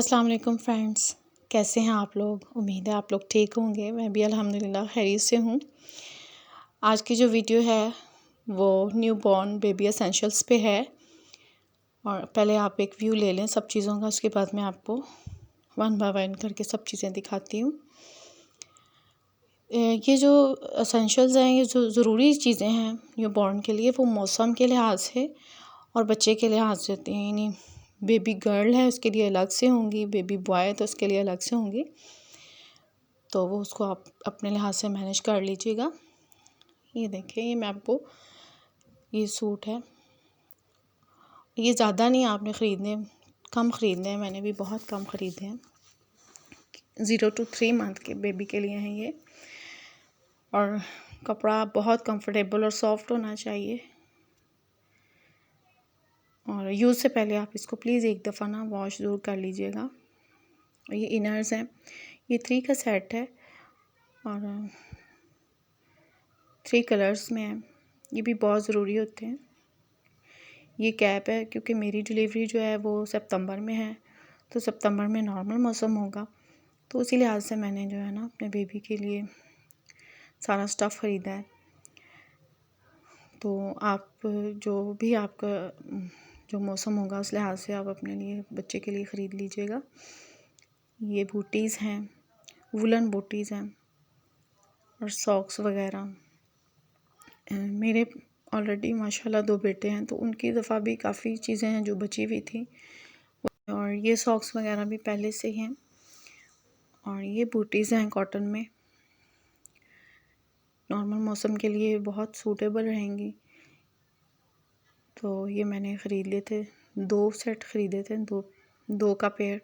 अस्सलाम वालेकुम फ्रेंड्स, कैसे हैं आप लोग। उम्मीद है आप लोग ठीक होंगे। मैं भी अल्हम्दुलिल्लाह खैरियत से हूँ। आज की जो वीडियो है वो न्यू बॉर्न बेबी एसेंशियल्स पे है। और पहले आप एक व्यू ले लें सब चीज़ों का, उसके बाद मैं आपको वन बाय वन करके सब चीज़ें दिखाती हूँ। ये जो एसेंशियल्स हैं, ये जो ज़रूरी चीज़ें हैं न्यू बॉर्न के लिए, वो मौसम के लिहाज से और बच्चे के लिहाज से होती हैं। यानी बेबी गर्ल है उसके लिए अलग से होंगी, बेबी बॉय है तो उसके लिए अलग से होंगी। तो वो उसको आप अपने लिहाज से मैनेज कर लीजिएगा। ये देखिए, ये मैं आपको, ये सूट है। ये ज़्यादा नहीं आपने ख़रीदने, कम ख़रीदने हैं। मैंने भी बहुत कम ख़रीदे हैं। 0 to 3 मंथ के बेबी के लिए हैं ये। और कपड़ा बहुत कंफर्टेबल और सॉफ्ट होना चाहिए। और यूज़ से पहले आप इसको प्लीज़ एक दफ़ा ना वॉश ज़रूर कर लीजिएगा। ये इनर्स हैं, ये 3 का सेट है और 3 कलर्स में है। ये भी बहुत ज़रूरी होते हैं। ये कैप है क्योंकि मेरी डिलीवरी जो है वो सितंबर में है, तो सितंबर में नॉर्मल मौसम होगा, तो उसी लिहाज से मैंने जो है ना अपने बेबी के लिए सारा स्टफ़ ख़रीदा है। तो आप जो भी आपका जो मौसम होगा उस लिहाज से आप अपने लिए, बच्चे के लिए ख़रीद लीजिएगा। ये बूटीज़ हैं, वुलन बूटीज़ हैं और सॉक्स वगैरह। मेरे ऑलरेडी माशाल्लाह 2 बेटे हैं, तो उनकी दफ़ा भी काफ़ी चीज़ें हैं जो बची हुई थी। और ये सॉक्स वगैरह भी पहले से ही हैं। और ये बूटीज़ हैं कॉटन में, नॉर्मल मौसम के लिए बहुत सूटेबल रहेंगी। तो ये मैंने ख़रीद लिए थे, 2 सेट ख़रीदे थे, 2 का पेयर।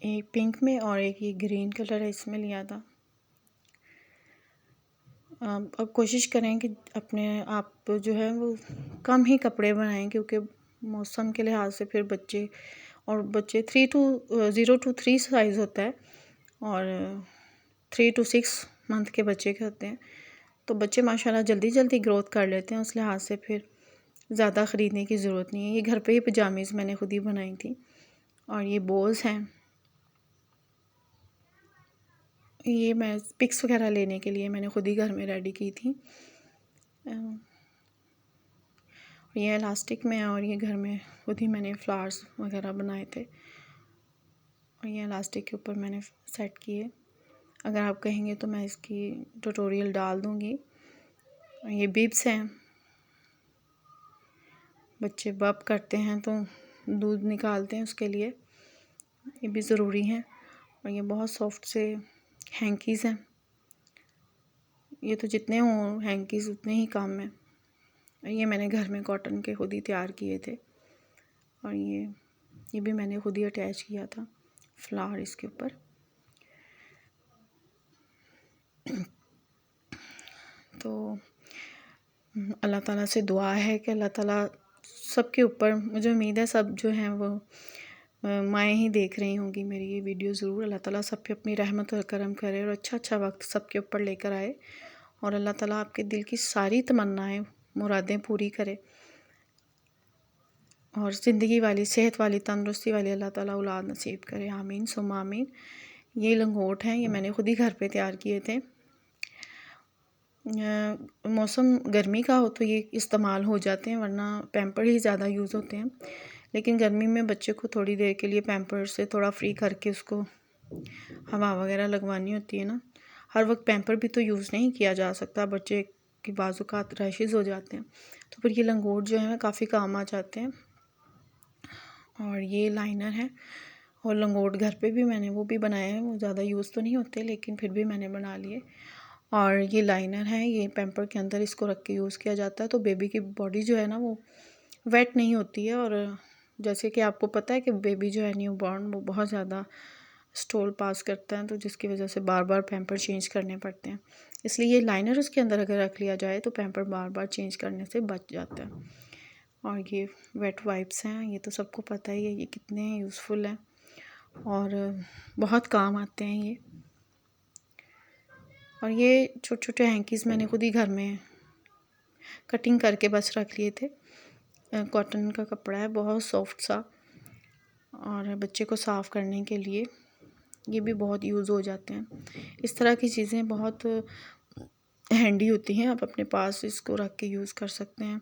एक पिंक में और एक ये ग्रीन कलर है, इसमें लिया था। अब कोशिश करें कि अपने आप जो है वो कम ही कपड़े बनाएं, क्योंकि मौसम के लिहाज से फिर बच्चे 0 to 3 साइज़ होता है और 3 to 6 मंथ के बच्चे के होते हैं। तो बच्चे माशाल्लाह जल्दी जल्दी ग्रोथ कर लेते हैं, उस लिहाज से फिर ज़्यादा ख़रीदने की ज़रूरत नहीं है। ये घर पे ही पजामीज़ मैंने खुद ही बनाई थी। और ये बोल्स हैं, ये मैं पिक्स वगैरह लेने के लिए मैंने खुद ही घर में रेडी की थी। ये इलास्टिक में है और ये घर में खुद ही मैंने फ्लावर्स वगैरह बनाए थे और ये इलास्टिक के ऊपर मैंने सेट किए। अगर आप कहेंगे तो मैं इसकी ट्यूटोरियल डाल दूँगी। और ये बिब्स हैं, बच्चे बब करते हैं तो दूध निकालते हैं, उसके लिए ये भी ज़रूरी हैं। और ये बहुत सॉफ्ट से हैंकीज़ हैं। ये तो जितने हों हैंकीज़ उतने ही कम हैं। ये मैंने घर में कॉटन के खुद ही तैयार किए थे। और ये भी मैंने खुद ही अटैच किया था फ्लावर इसके ऊपर। तो अल्लाह ताला से दुआ है कि अल्लाह ताला सबके ऊपर, मुझे उम्मीद है सब जो हैं वो माएँ ही देख रही होंगी मेरी ये वीडियो ज़रूर। अल्लाह ताला सब पे अपनी रहमत और करम करे और अच्छा वक्त सबके ऊपर लेकर आए। और अल्लाह ताला आपके दिल की सारी तमन्नाएं, मुरादें पूरी करे और ज़िंदगी वाली, सेहत वाली, तंदुरुस्ती वाली अल्लाह ताला औलाद नसीब करे। आमीन सुम्मा आमीन। ये लंगोट हैं, ये मैंने खुद ही घर पे तैयार किए थे। मौसम गर्मी का हो तो ये इस्तेमाल हो जाते हैं, वरना पैम्पर ही ज़्यादा यूज़ होते हैं। लेकिन गर्मी में बच्चे को थोड़ी देर के लिए पैम्पर से थोड़ा फ्री करके उसको हवा वगैरह लगवानी होती है ना। हर वक्त पैम्पर भी तो यूज़ नहीं किया जा सकता, बच्चे के बाज़ुकात रैशेज़ हो जाते हैं। तो फिर ये लंगोट जो है काफ़ी काम आ जाते हैं। और ये लाइनर है और लंगोट घर पे भी मैंने वो भी बनाए हैं। वो ज़्यादा यूज़ तो नहीं होते लेकिन फिर भी मैंने बना लिए। और ये लाइनर है, ये पैम्पर के अंदर इसको रख के यूज़ किया जाता है, तो बेबी की बॉडी जो है ना वो वेट नहीं होती है। और जैसे कि आपको पता है कि बेबी जो है न्यू बॉर्न वो बहुत ज़्यादा स्टोल पास करता है, तो जिसकी वजह से बार बार पैम्पर चेंज करने पड़ते हैं। इसलिए ये लाइनर उसके अंदर अगर रख लिया जाए तो पैम्पर बार बार चेंज करने से बच जाता है। और ये वेट वाइप्स हैं, ये तो सबको पता ही है ये कितने यूज़फुल हैं और बहुत काम आते हैं ये। और ये छोटे छोटे हैंकीज़ मैंने खुद ही घर में कटिंग करके बस रख लिए थे। कॉटन का कपड़ा है, बहुत सॉफ्ट सा, और बच्चे को साफ़ करने के लिए ये भी बहुत यूज़ हो जाते हैं। इस तरह की चीज़ें बहुत हैंडी होती हैं, आप अपने पास इसको रख के यूज़ कर सकते हैं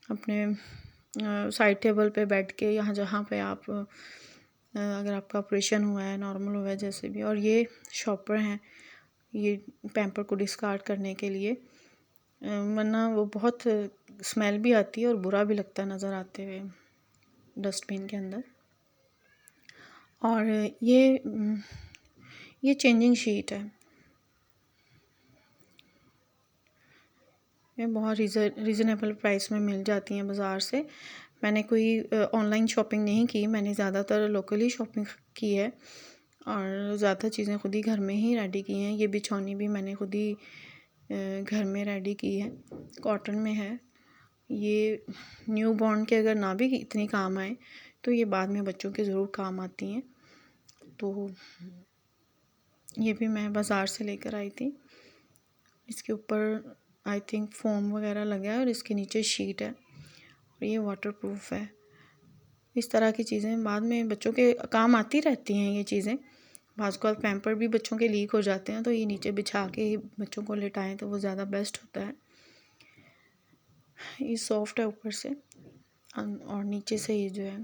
अपने साइड टेबल पे बैठ के, यहाँ जहाँ पे आप अगर आपका ऑपरेशन हुआ है, नॉर्मल हुआ है, जैसे भी। और ये शॉपर हैं, ये पैम्पर को डिस्कार्ड करने के लिए, वरना वो बहुत स्मेल भी आती है और बुरा भी लगता है नज़र आते हुए डस्टबिन के अंदर। और ये चेंजिंग शीट है, ये बहुत रीज़नेबल प्राइस में मिल जाती हैं बाज़ार से। मैंने कोई ऑनलाइन शॉपिंग नहीं की, मैंने ज़्यादातर लोकली शॉपिंग की है और ज़्यादा चीज़ें खुद ही घर में ही रेडी की हैं। ये बिछौनी भी मैंने खुद ही घर में रेडी की है, कॉटन में है। ये न्यू बॉर्न के अगर ना भी इतनी काम आए तो ये बाद में बच्चों के ज़रूर काम आती हैं। तो ये भी मैं बाज़ार से लेकर आई थी। इसके ऊपर आई थिंक फोम वगैरह लगा है और इसके नीचे शीट है और ये वाटरप्रूफ है। इस तरह की चीज़ें बाद में बच्चों के काम आती रहती हैं। ये चीज़ें बाज़ को पैम्पर भी बच्चों के लीक हो जाते हैं, तो ये नीचे बिछा के ही बच्चों को लेटाएं तो वो ज़्यादा बेस्ट होता है। ये सॉफ्ट है ऊपर से और नीचे से ये जो है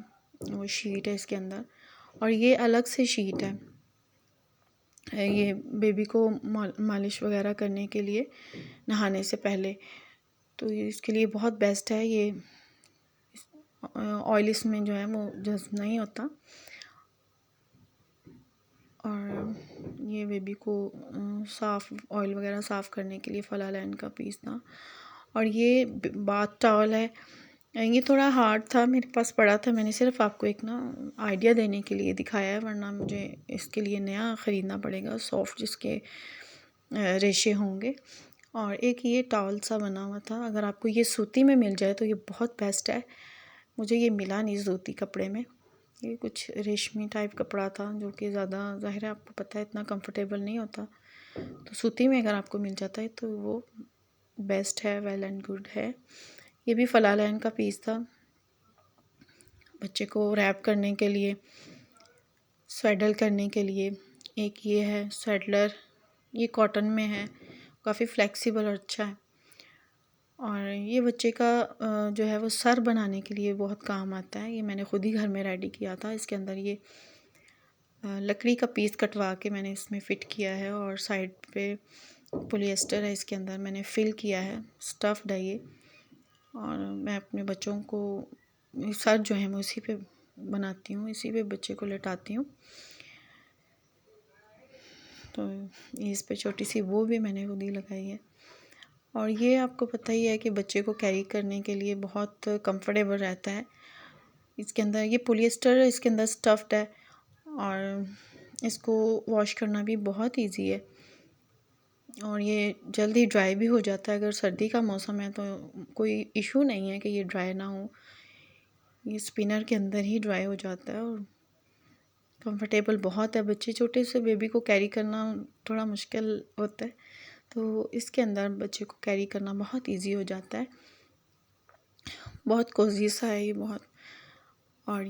वो शीट है इसके अंदर, और ये अलग से शीट है। ये बेबी को मालिश वगैरह करने के लिए नहाने से पहले, तो ये इसके लिए बहुत बेस्ट है। ये ऑयल इसमें जो है वो जज़्ब नहीं होता। और ये बेबी को साफ़ ऑयल वगैरह साफ़ करने के लिए फलालैन का पीस था। और ये बाथ टॉवल है, ये थोड़ा हार्ड था, मेरे पास पड़ा था, मैंने सिर्फ आपको एक ना आइडिया देने के लिए दिखाया है, वरना मुझे इसके लिए नया ख़रीदना पड़ेगा सॉफ्ट जिसके रेशे होंगे। और एक ये टॉवल सा बना हुआ था, अगर आपको ये सूती में मिल जाए तो ये बहुत बेस्ट है। मुझे ये मिला नहीं सूती कपड़े में, ये कुछ रेशमी टाइप कपड़ा था जो कि ज़्यादा ज़ाहिर है आपको पता है इतना कंफर्टेबल नहीं होता। तो सूती में अगर आपको मिल जाता है तो वो बेस्ट है, वेल एंड गुड है। ये भी फलालैन का पीस था, बच्चे को रैप करने के लिए, स्वेडल करने के लिए। एक ये है स्वेडलर, ये कॉटन में है, काफ़ी फ्लेक्सिबल और अच्छा है। और ये बच्चे का जो है वो सर बनाने के लिए बहुत काम आता है। ये मैंने खुद ही घर में रेडी किया था। इसके अंदर ये लकड़ी का पीस कटवा के मैंने इसमें फ़िट किया है और साइड पे पॉलिएस्टर है, इसके अंदर मैंने फ़िल किया है, स्टफ़्ड है ये। और मैं अपने बच्चों को सर जो है मैं उसी पे बनाती हूँ, इसी पे बच्चे को लेटाती हूँ। तो इस पे छोटी सी वो भी मैंने खुद ही लगाई है। और ये आपको पता ही है कि बच्चे को कैरी करने के लिए बहुत कंफर्टेबल रहता है। इसके अंदर ये पॉलिएस्टर है, इसके अंदर स्टफ़्ड है और इसको वॉश करना भी बहुत इजी है और ये जल्दी ड्राई भी हो जाता है। अगर सर्दी का मौसम है तो कोई इशू नहीं है कि ये ड्राई ना हो, ये स्पिनर के अंदर ही ड्राई हो जाता है और कंफर्टेबल बहुत है। बच्चे छोटे से बेबी को कैरी करना थोड़ा मुश्किल होता है, तो इसके अंदर बच्चे को कैरी करना बहुत इजी हो जाता है। बहुत कोजी सा है ये बहुत। और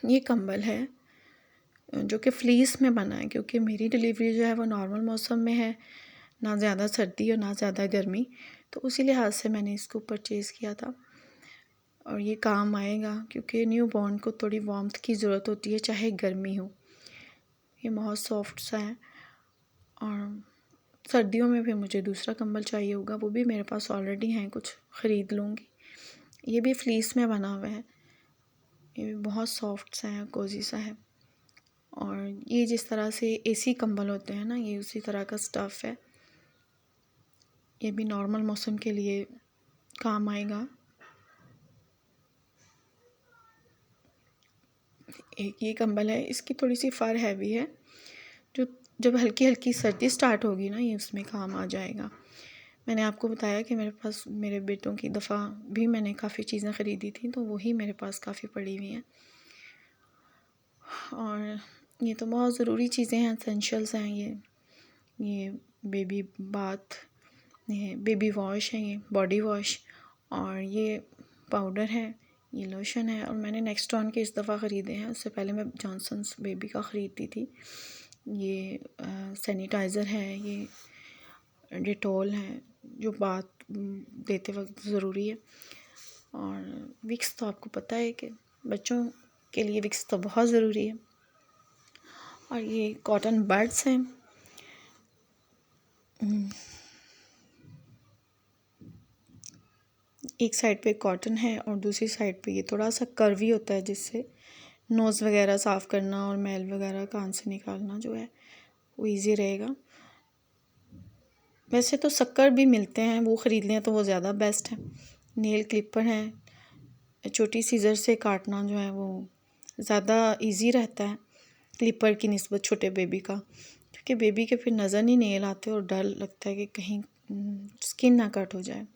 ये कंबल है जो कि फ्लीस में बना है, क्योंकि मेरी डिलीवरी जो है वो नॉर्मल मौसम में है, ना ज़्यादा सर्दी और ना ज़्यादा गर्मी, तो उसी लिहाज से मैंने इसको परचेज़ किया था। और ये काम आएगा क्योंकि न्यू बॉर्न को थोड़ी वार्मथ की ज़रूरत होती है चाहे गर्मी हो। ये बहुत सॉफ्ट सा है और सर्दियों में भी मुझे दूसरा कंबल चाहिए होगा, वो भी मेरे पास ऑलरेडी हैं, कुछ ख़रीद लूँगी। ये भी फ्लीस में बना हुआ है, ये भी बहुत सॉफ्ट सा है, कोजी सा है। और ये जिस तरह से एसी कंबल होते हैं ना, ये उसी तरह का स्टफ़ है। ये भी नॉर्मल मौसम के लिए काम आएगा। एक ये कंबल है, इसकी थोड़ी सी फ़र हैवी है, जो जब हल्की हल्की सर्दी स्टार्ट होगी ना ये उसमें काम आ जाएगा। मैंने आपको बताया कि मेरे पास मेरे बेटों की दफ़ा भी मैंने काफ़ी चीज़ें ख़रीदी थी, तो वही मेरे पास काफ़ी पड़ी हुई हैं। और ये तो बहुत ज़रूरी चीज़ें हैं, एसेंशियल्स हैं ये बेबी बाथ, ये बेबी वॉश है, ये बॉडी वॉश और ये पाउडर है, ये लोशन है। और मैंने नेक्स्टॉन के इस दफ़ा ख़रीदे हैं, उससे पहले मैं जॉनसन्स बेबी का ख़रीदती थी। ये सैनिटाइज़र है, ये डिटॉल है जो बात देते वक्त ज़रूरी है। और विक्स तो आपको पता है कि बच्चों के लिए विक्स तो बहुत ज़रूरी है। और ये कॉटन बड्स हैं, एक साइड पे कॉटन है और दूसरी साइड पे ये थोड़ा सा कर्वी होता है, जिससे नोज़ वगैरह साफ़ करना और मैल वगैरह कान से निकालना जो है वो इजी रहेगा। वैसे तो शक्कर भी मिलते हैं, वो ख़रीद लें तो वो ज़्यादा बेस्ट है। नेल क्लिपर है, छोटी सीज़र से काटना जो है वो ज़्यादा इजी रहता है क्लिपर की निस्बत छोटे बेबी का, क्योंकि बेबी के फिर नज़र नहीं नेल आते और डर लगता है कि कहीं स्किन ना कट हो जाए।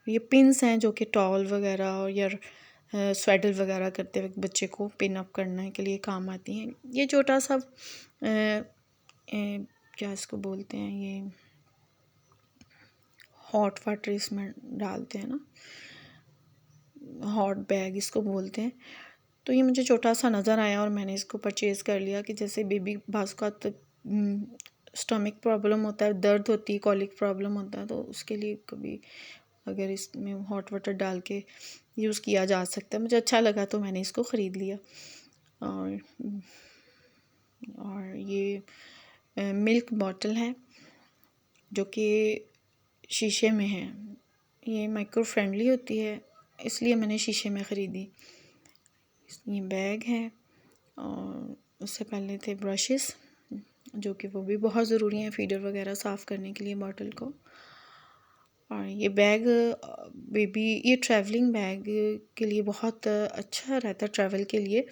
ये पिन्स हैं जो कि टॉवल वगैरह और या स्वेटर वगैरह करते वक्त बच्चे को पिन अप करने के लिए काम आती हैं। ये छोटा सा क्या इसको बोलते हैं, ये हॉट वाटर इसमें डालते हैं ना, हॉट बैग इसको बोलते हैं। तो ये मुझे छोटा सा नज़र आया और मैंने इसको परचेज़ कर लिया कि जैसे बेबी बाज़ का तो स्टमक प्रॉब्लम होता है, दर्द होती है, कॉलिक प्रॉब्लम होता है, तो उसके लिए कभी अगर इसमें हॉट वाटर डाल के यूज़ किया जा सकता है। मुझे अच्छा लगा तो मैंने इसको ख़रीद लिया। और ये मिल्क बॉटल है जो कि शीशे में है, ये माइक्रो फ्रेंडली होती है इसलिए मैंने शीशे में ख़रीदी। ये बैग है और उससे पहले थे ब्रशेस जो कि वो भी बहुत ज़रूरी हैं फीडर वगैरह साफ़ करने के लिए बॉटल को। और ये बैग बेबी, ये ट्रैवलिंग बैग के लिए बहुत अच्छा रहता है ट्रैवल के लिए।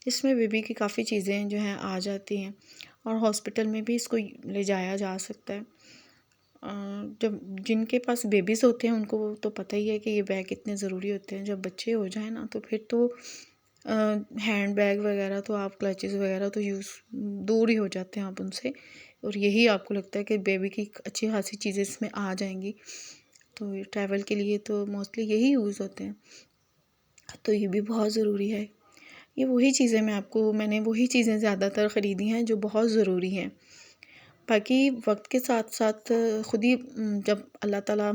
इसमें बेबी की काफ़ी चीज़ें जो हैं आ जाती हैं और हॉस्पिटल में भी इसको ले जाया जा सकता है। जब जिनके पास बेबीज़ होते हैं उनको तो पता ही है कि ये बैग कितने ज़रूरी होते हैं। जब बच्चे हो जाए ना तो फिर तो हैंड बैग वगैरह तो आप क्लचेस वगैरह तो यूज़ दूर ही हो जाते हैं आप उनसे, और यही आपको लगता है कि बेबी की अच्छी खासी चीज़ें इसमें आ जाएंगी। तो ये ट्रैवल के लिए तो मोस्टली यही यूज़ होते हैं, तो ये भी बहुत ज़रूरी है। ये वही चीज़ें मैंने वही चीज़ें ज़्यादातर ख़रीदी हैं जो बहुत ज़रूरी हैं। बाकी वक्त के साथ साथ ख़ुद ही जब अल्लाह ताला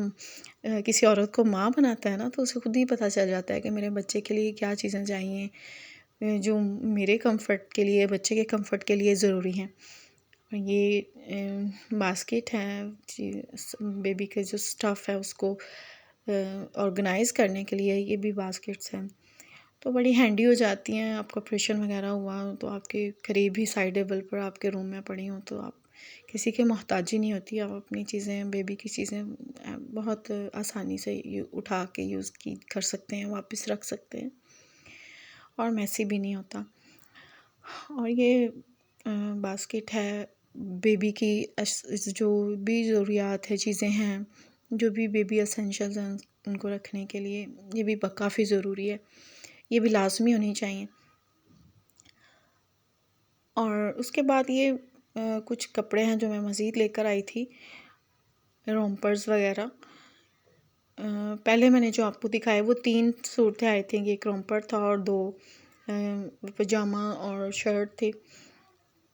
किसी औरत को माँ बनाता है ना तो उसे ख़ुद ही पता चल जाता है कि मेरे बच्चे के लिए क्या चीज़ें चाहिए जो मेरे कंफर्ट के लिए, बच्चे के कंफर्ट के लिए ज़रूरी हैं। ये बास्केट है बेबी के जो स्टफ़ है उसको ऑर्गेनाइज़ करने के लिए, ये भी बास्केट्स हैं तो बड़ी हैंडी हो जाती हैं। आपका ऑपरेशन वगैरह हुआ तो आपके करीब ही साइड टेबल पर आपके रूम में पड़ी हों तो आप किसी की मोहताजी नहीं होती। आप अपनी चीज़ें, बेबी की चीज़ें बहुत आसानी से उठा के यूज़ कर सकते हैं, वापस रख सकते हैं और मैसी भी नहीं होता। और ये बास्केट है बेबी की जो भी ज़रूरियात है, चीज़ें हैं, जो भी बेबी एसेंशियल्स हैं उनको रखने के लिए, ये भी काफ़ी ज़रूरी है, ये भी लाजमी होनी चाहिए। और उसके बाद ये कुछ कपड़े हैं जो मैं मज़ीद लेकर आई थी, रोम्पर्स वगैरह। पहले मैंने जो आपको दिखाया वो 3 सूट थे आई थिंक, एक रोम्पर था और 2 पजामा और शर्ट थी।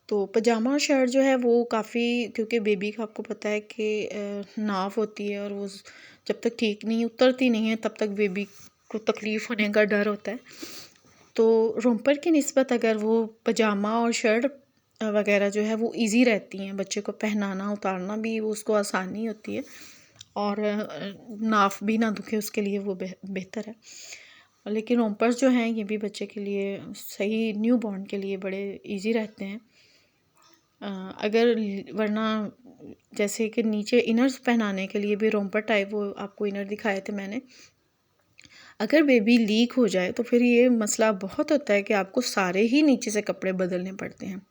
तो पजामा और शर्ट जो है वो काफ़ी, क्योंकि बेबी का आपको पता है कि नाव होती है और वो जब तक ठीक नहीं उतरती नहीं है तब तक बेबी को तकलीफ़ होने का डर होता है। तो रोम्पर की निस्बत अगर वो पजामा और शर्ट वगैरह जो है वो इजी रहती हैं, बच्चे को पहनाना उतारना भी वो उसको आसानी होती है और नाफ भी ना दुखे उसके लिए वो बेहतर है। लेकिन रोम्पर्स जो हैं ये भी बच्चे के लिए सही, न्यू बॉर्न के लिए बड़े इजी रहते हैं। अगर वरना जैसे कि नीचे इनर्स पहनाने के लिए भी रोम्पर टाइप वो आपको इनर दिखाए थे मैंने, अगर बेबी लीक हो जाए तो फिर ये मसला बहुत होता है कि आपको सारे ही नीचे से कपड़े बदलने पड़ते हैं।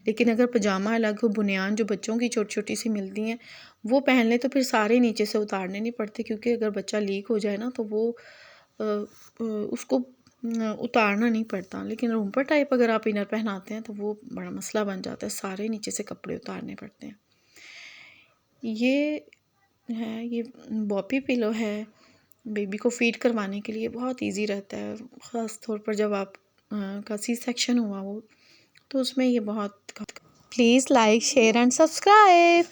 लेकिन अगर पजामा अलग हो, बुनियान जो बच्चों की छोटी छोटी सी मिलती हैं वो पहन ले तो फिर सारे नीचे से उतारने नहीं पड़ते, क्योंकि अगर बच्चा लीक हो जाए ना तो वो उसको उतारना नहीं पड़ता। लेकिन रोम्पर टाइप अगर आप इनर पहनाते हैं तो वो बड़ा मसला बन जाता है, सारे नीचे से कपड़े उतारने पड़ते हैं। ये है, ये बॉपी पिलो है बेबी को फीड करवाने के लिए बहुत इजी रहता है, ख़ास तौर पर जब आप का सी सेक्शन हुआ हो तो उसमें ये बहुत। Please like share and subscribe.